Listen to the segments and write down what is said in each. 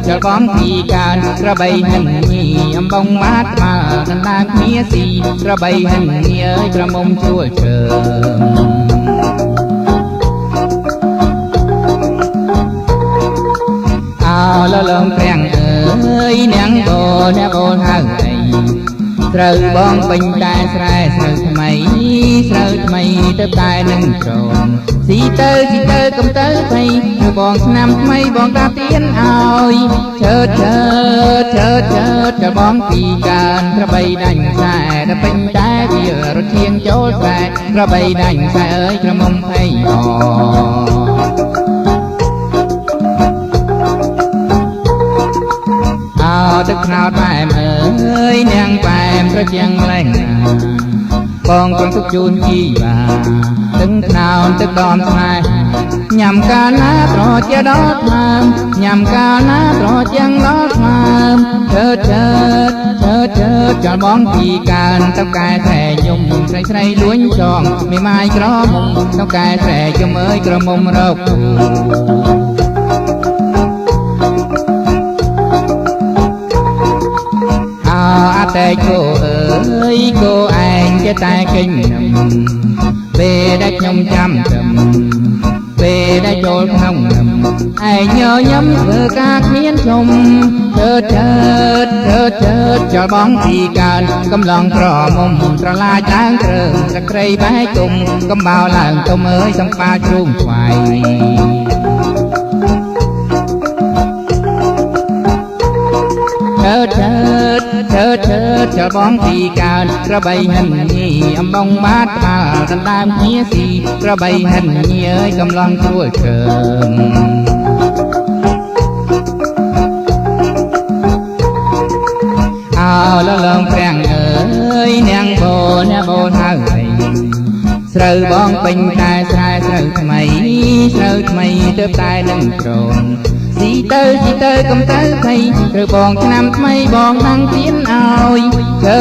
ចលបងពីកានក្របីហិនញីអំបងបាត់មកដណ្ដើមគ្នាស៊ីក្របីហិនញីអើយក្រមុំជួលជើងអោលលងព្រាំងអើយនាងបូអ្នកបូហៅអីត្រូវបងពេញតែស្រែស្រូវថ្មីស្រូវថ្មីទៅតែនឹងត្រង់ស៊ីទៅកុំទៅភ័យបងឆ្នាំថ្មីបងតាទៀនឲ្យឈើចបងពីកានក្របីដាញ់ខ្សែទៅពេញតែវារត់ធៀងចូលខ្សែក្របីដាញ់ខ្សែអើយក្រមុំភ័យទឹកខ្នោតបែមអើយនាងបែមត្រជាងលែងបងគ្រាន់ទុកជូនជីបាទឹកខ្នោតទឹកដមស្នេហ៍ញ៉ាំកាលណាត្រជាដល់ថ្មើមញ៉ាំកាលណាត្រជាងដល់ថ្មើមឈើចលបងពីកានទៅកែតែយំស្រីលួញចងមេម៉ាយក្រមុំទៅកែតែយំអើយក្រមុំរកតែគោអើយគោឯងចេះតែកិញពេលដែលខ្ញុំចាំពេលដែលចូលក្នុងឯងញញឹមធ្វើការគ្មានជុំឈើចលបងពីកានកំឡងក្រមុំត្រឡាចឡើងគ្រើសក្រីបែកទុំកំបោឡើងទុំអើយសំប៉ាជ្រូងស្វាយចលបងពីកានក្របីហិនញីអំបងបាត់ថាដណ្ដើមគ្នាស៊ីក្របីហិនញីអើយកំឡងជួលជើងអោលលងព្រាំងអើយនាងបូអ្នកបូហៅអីស្រូវបងពេញតែស្រែស្រូវថ្មីទៅតែនឹងត្រង់ស៊ីទៅកុំទៅភ័យត្រូវបងឆ្នាំថ្មីបងតាំងទៀនឲ្យឈើ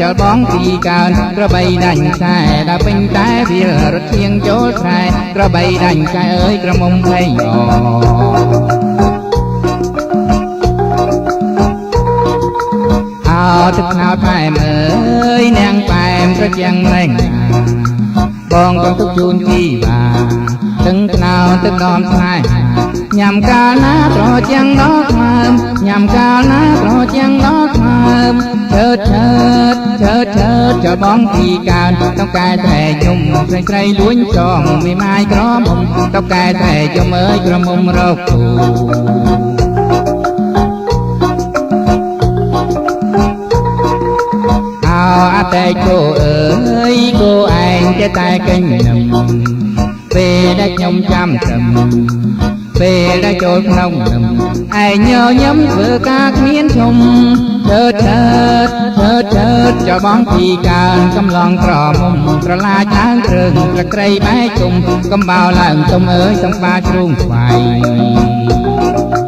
ចលបងពីកានក្របីដាញ់ខ្សែដល់ពេញតែវារត់ធៀងចូលខ្សែក្របីដាញ់ខ្សែអើយក្រមុំភ័យទឹកខ្នោតបែមអើយនាងបែមត្រជាងលែងបងក៏ទុកជូនជីបាទឹកខ្នោតទឹកដមស្នេហ៍ញ៉ាំកាលណាត្រជាងដល់ថ្មើមញ៉ាំកាលណាត្រជាងដល់ថ្មើមឈើចលបងពីកានទៅកែតែយំស្រីលួញចងមេម៉ាយក្រមុំទៅកែតែយំអើយក្រមុំរកគូតែគោអើយគោឯងចេះតែកិញពេលដែលខ្ញុំចាំពេលដែលចូលក្នុងឯងញញឹមធ្វើការគ្មានឈុំឈើចលបងពីកានកំឡងក្រមុំត្រឡាចឡើងគ្រឿងប្រក្រៃបែកជុំកំបោឡើងទុំអើយសំបាជ្រូងស្វាយ